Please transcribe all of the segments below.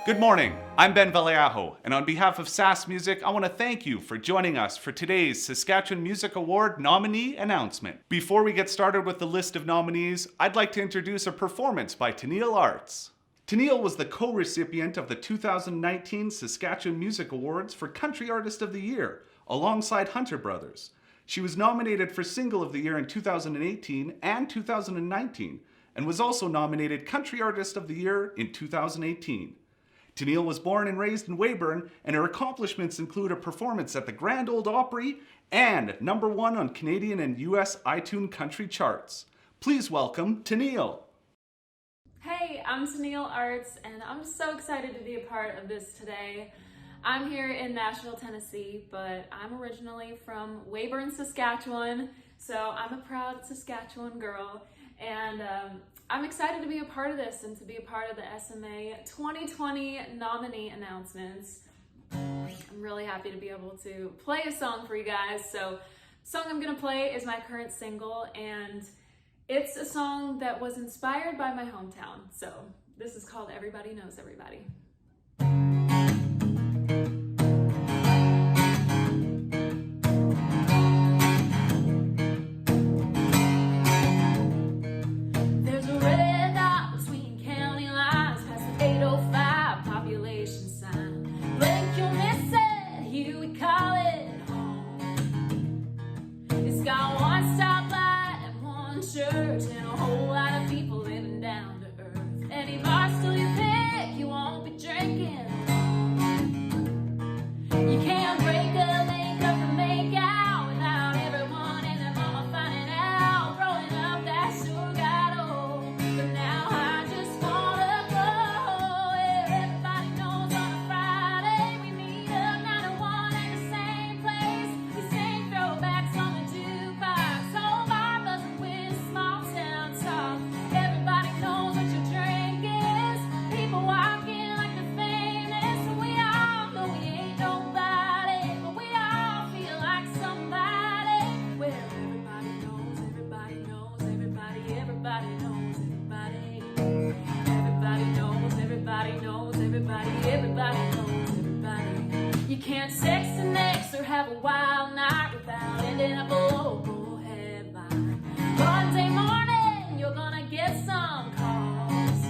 Good morning, I'm Ben Vallejo, and on behalf of SaskMusic, I want to thank you for joining us for today's Saskatchewan Music Award nominee announcement. Before we get started with the list of nominees, I'd like to introduce a performance by Tennille Arts. Tennille was the co-recipient of the 2019 Saskatchewan Music Awards for Country Artist of the Year, alongside Hunter Brothers. She was nominated for Single of the Year in 2018 and 2019, and was also nominated Country Artist of the Year in 2018. Tennille was born and raised in Weyburn, and her accomplishments include a performance at the Grand Ole Opry and #1 on Canadian and US iTunes country charts. Please welcome Tennille. Hey, I'm Tennille Arts, and I'm so excited to be a part of this today. I'm here in Nashville, Tennessee, but I'm originally from Weyburn, Saskatchewan, so I'm a proud Saskatchewan girl, and I'm excited to be a part of this and to be a part of the SMA 2020 nominee announcements. I'm really happy to be able to play a song for you guys. So the song I'm gonna play is my current single, and it's a song that was inspired by my hometown. So this is called Everybody Knows Everybody. Church and a whole lot of people living down to earth. Any bar still you pick, you won't be drinking. You can't break a link up and make out without everyone and their mama finding out. Growing up, that sure got old, but now I just wanna go where everybody knows on a Friday we meet up 9 to 1 in the same place. We sing throwbacks on the jukebox. Whole bar buzzing with small town talk. Everybody knows what your drink is. People walking like they're famous. We all know we ain't nobody, but we all feel like somebody. Where everybody knows, everybody knows, everybody, everybody knows everybody. Everybody knows, everybody knows, everybody, everybody knows everybody. You can't text the next or have a wild night without ending up a local headline. Monday morning, you're gonna get some calls.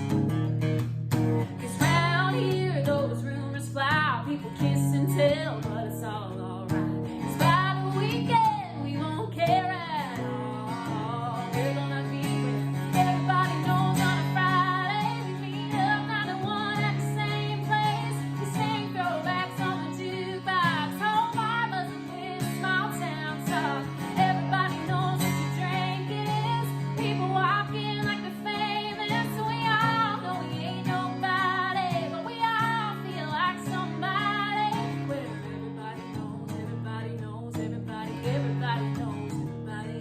'Cause round here, those rumors fly. People kiss and tell, but it's all alright. 'Cause by the weekend, we won't care at all. We're gonna be where everybody knows on a Friday. We meet up 9 to 1 at the same place. We sing throwbacks on the jukebox. Whole bar buzzing with small town talk. Everybody knows what your drink is. People walking like they're famous. We all know we ain't nobody, but we all feel like somebody. Where everybody knows, everybody knows, everybody, everybody knows everybody.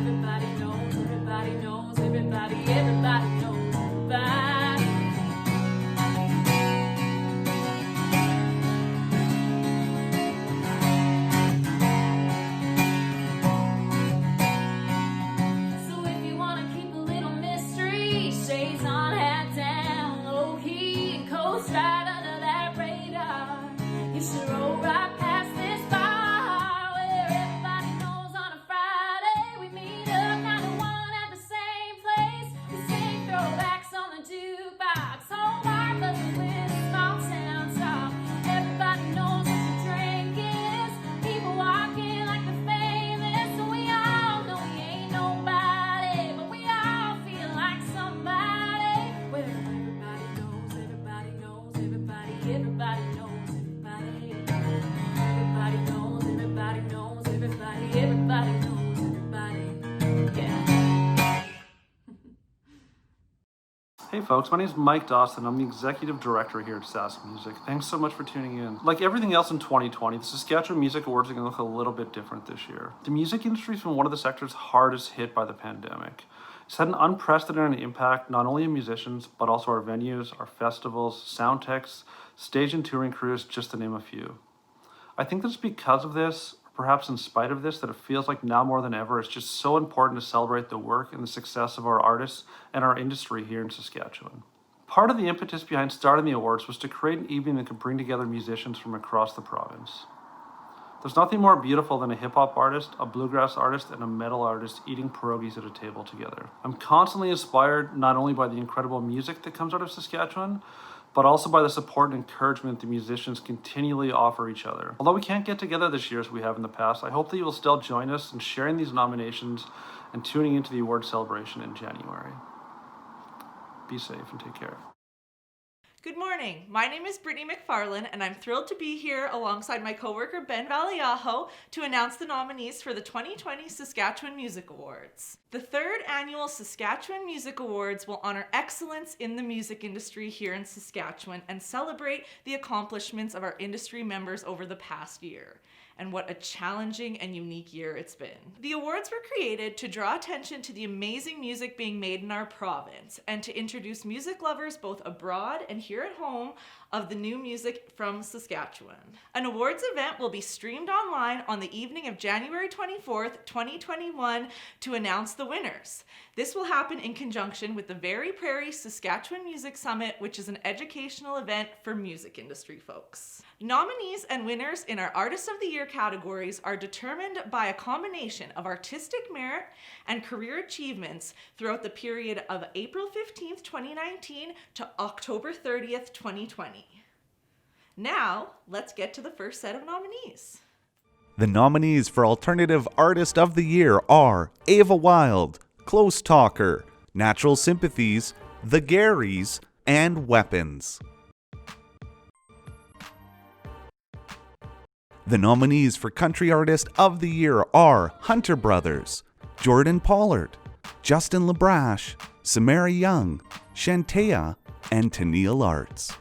Everybody knows, everybody knows, everybody, everybody knows everybody. So if you want to keep a little mystery, shades on, hat down, low key, and coast right under that radar, you should roll right past this bar where everybody knows on a Friday we meet up 9 to 1 at the same place. We sing throwbacks on the jukebox. Whole bar buzzing with small town talk. Everybody knows what your drink is. People walking like they're famous. So we all know we ain't nobody, but we all feel like somebody. Where everybody knows, everybody knows, everybody, everybody knows everybody. Everybody knows, everybody knows, everybody, everybody knows everybody. Yeah. Hey folks, my name is Mike Dawson. I'm the Executive Director here at SaskMusic. Thanks so much for tuning in. Like everything else in 2020, the Saskatchewan Music Awards are going to look a little bit different this year. The music industry has been one of the sectors hardest hit by the pandemic. It's had an unprecedented impact not only on musicians, but also our venues, our festivals, sound techs, stage and touring crews, just to name a few. I think that it's because of this, or perhaps in spite of this, that it feels like now more than ever, it's just so important to celebrate the work and the success of our artists and our industry here in Saskatchewan. Part of the impetus behind starting the awards was to create an evening that could bring together musicians from across the province. There's nothing more beautiful than a hip-hop artist, a bluegrass artist, and a metal artist eating pierogies at a table together. I'm constantly inspired not only by the incredible music that comes out of Saskatchewan, but also by the support and encouragement the musicians continually offer each other. Although we can't get together this year as we have in the past, I hope that you will still join us in sharing these nominations and tuning into the award celebration in January. Be safe and take care. Good morning. My name is Brittany McFarlane, and I'm thrilled to be here alongside my coworker Ben Valiaho to announce the nominees for the 2020 Saskatchewan Music Awards. The third annual Saskatchewan Music Awards will honor excellence in the music industry here in Saskatchewan and celebrate the accomplishments of our industry members over the past year. And what a challenging and unique year it's been. The awards were created to draw attention to the amazing music being made in our province and to introduce music lovers both abroad and here at home of the new music from Saskatchewan. An awards event will be streamed online on the evening of January 24th, 2021 to announce the winners. This will happen in conjunction with the Very Prairie Saskatchewan Music Summit, which is an educational event for music industry folks. Nominees and winners in our Artist of the Year categories are determined by a combination of artistic merit and career achievements throughout the period of April 15th, 2019 to October 30th, 2020. Now, let's get to the first set of nominees. The nominees for Alternative Artist of the Year are Ava Wild, Close Talker, Natural Sympathies, The Garys, and Weapons. The nominees for Country Artist of the Year are Hunter Brothers, Jordan Pollard, Justin LeBrash, Samara Young, Shantea, and Tennille Arts.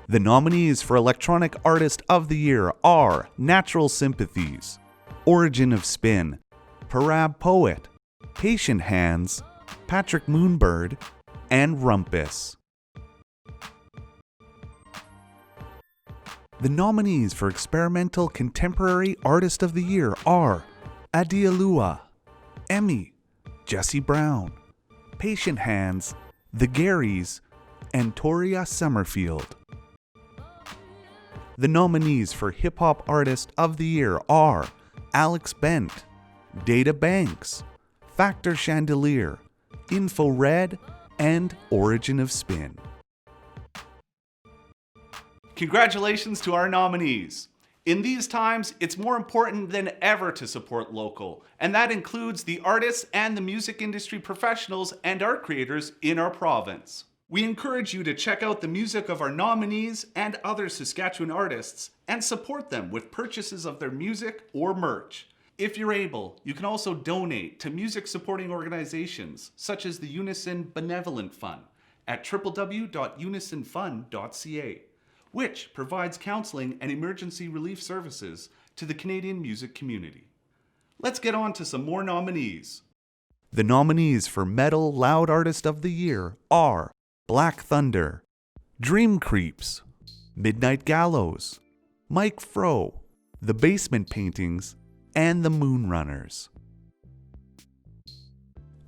The nominees for Electronic Artist of the Year are Natural Sympathies, Origin of Spin, Parab Poet, Patient Hands, Patrick Moonbird, and Rumpus. The nominees for Experimental Contemporary Artist of the Year are Adialua, Emmy, Jesse Brown, Patient Hands, The Garys, and Toria Summerfield. The nominees for Hip Hop Artist of the Year are Alex Bent, Data Banks, Factor Chandelier, Info Red, and Origin of Spin. Congratulations to our nominees. In these times, it's more important than ever to support local, and that includes the artists and the music industry professionals and art creators in our province. We encourage you to check out the music of our nominees and other Saskatchewan artists and support them with purchases of their music or merch. If you're able, you can also donate to music supporting organizations such as the Unison Benevolent Fund at www.unisonfund.ca, which provides counseling and emergency relief services to the Canadian music community. Let's get on to some more nominees. The nominees for Metal Loud Artist of the Year are Black Thunder, Dream Creeps, Midnight Gallows, Mike Fro, The Basement Paintings, and The Moonrunners.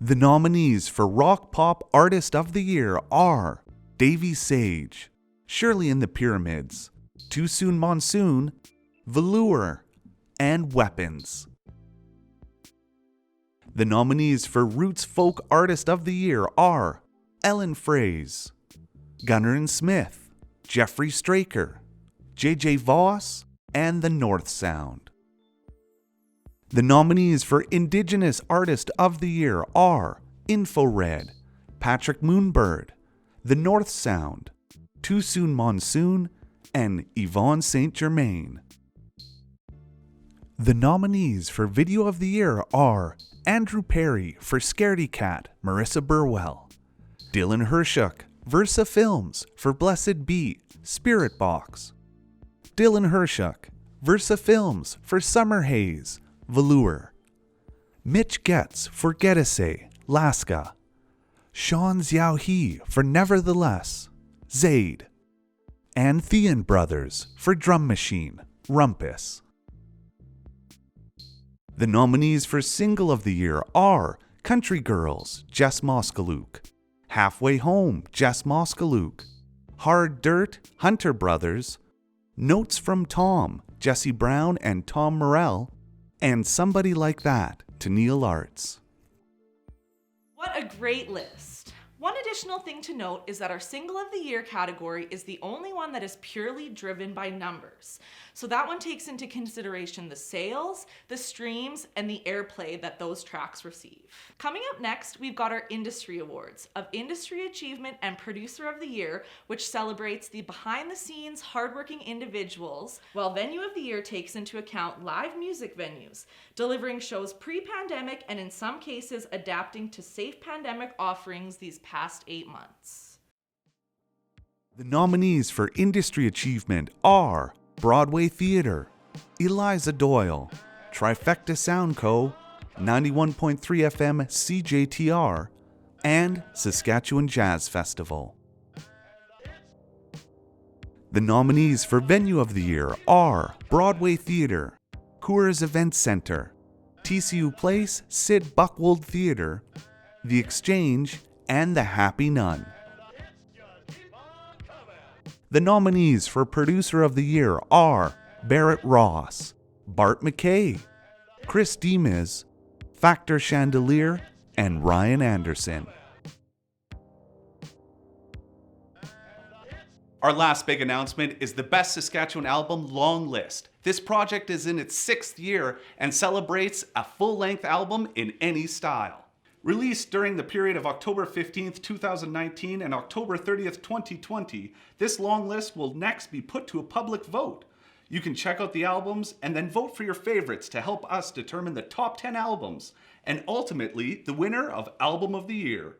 The nominees for Rock Pop Artist of the Year are Davy Sage, Shirley and the Pyramids, Too Soon Monsoon, Velour, and Weapons. The nominees for Roots Folk Artist of the Year are Ellen Fraze, Gunnar and Smith, Jeffrey Straker, JJ Voss, and the North Sound. The nominees for Indigenous Artist of the Year are Info Red, Patrick Moonbird, the North Sound, Too Soon Monsoon, and Yvonne St. Germain. The nominees for Video of the Year are Andrew Perry for Scaredy Cat, Marissa Burwell, Dylan Hershuk, Versa Films for Blessed Be, Spirit Box, Dylan Hershuk, Versa Films for Summer Haze, Velour, Mitch Getz for Getase, Laska, Sean Xiao He for Nevertheless, Zaid, and Thean Brothers for Drum Machine, Rumpus. The nominees for Single of the Year are Country Girls, Jess Moskalook. Halfway Home, Jess Moskalook. Hard Dirt, Hunter Brothers. Notes from Tom, Jesse Brown and Tom Morell. And Somebody Like That, to Neil Arts. What a great list! One additional thing to note is that our Single of the Year category is the only one that is purely driven by numbers. So that one takes into consideration the sales, the streams, and the airplay that those tracks receive. Coming up next, we've got our Industry Awards of Industry Achievement and Producer of the Year, which celebrates the behind-the-scenes, hardworking individuals, while Venue of the Year takes into account live music venues, delivering shows pre-pandemic and in some cases adapting to safe pandemic offerings these past 8 months. The nominees for Industry Achievement are Broadway Theatre, Eliza Doyle, Trifecta Sound Co., 91.3 FM CJTR, and Saskatchewan Jazz Festival. The nominees for Venue of the Year are Broadway Theatre, Coors Event Centre, TCU Place, Sid Buckwold Theatre, The Exchange, and The Happy Nun. The nominees for Producer of the Year are Barrett Ross, Bart McKay, Chris Demiz, Factor Chandelier, and Ryan Anderson. Our last big announcement is the Best Saskatchewan Album Long List. This project is in its 6th year and celebrates a full-length album in any style. Released during the period of October 15th, 2019 and October 30th, 2020, this long list will next be put to a public vote. You can check out the albums and then vote for your favorites to help us determine the top 10 albums and ultimately the winner of Album of the Year.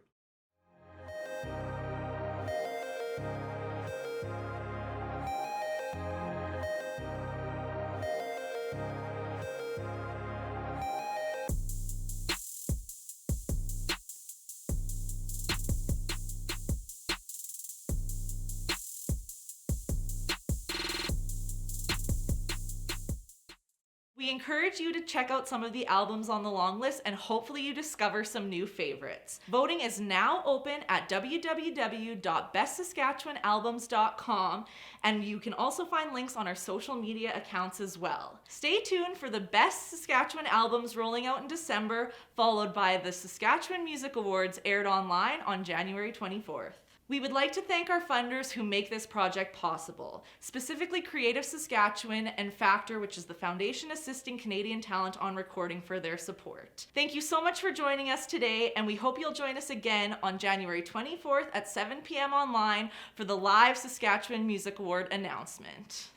We encourage you to check out some of the albums on the long list and hopefully you discover some new favorites. Voting is now open at www.bestsaskatchewanalbums.com and you can also find links on our social media accounts as well. Stay tuned for the Best Saskatchewan Albums rolling out in December, followed by the Saskatchewan Music Awards aired online on January 24th. We would like to thank our funders who make this project possible, specifically Creative Saskatchewan and Factor, which is the foundation assisting Canadian talent on recording, for their support. Thank you so much for joining us today, and we hope you'll join us again on January 24th at 7 p.m. online for the live Saskatchewan Music Award announcement.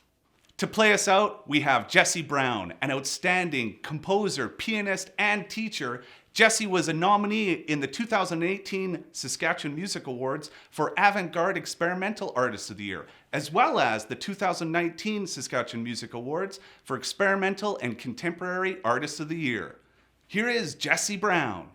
To play us out, we have Jesse Brown, an outstanding composer, pianist, and teacher. Jesse was a nominee in the 2018 Saskatchewan Music Awards for Avant-Garde Experimental Artist of the Year, as well as the 2019 Saskatchewan Music Awards for Experimental and Contemporary Artist of the Year. Here is Jesse Brown.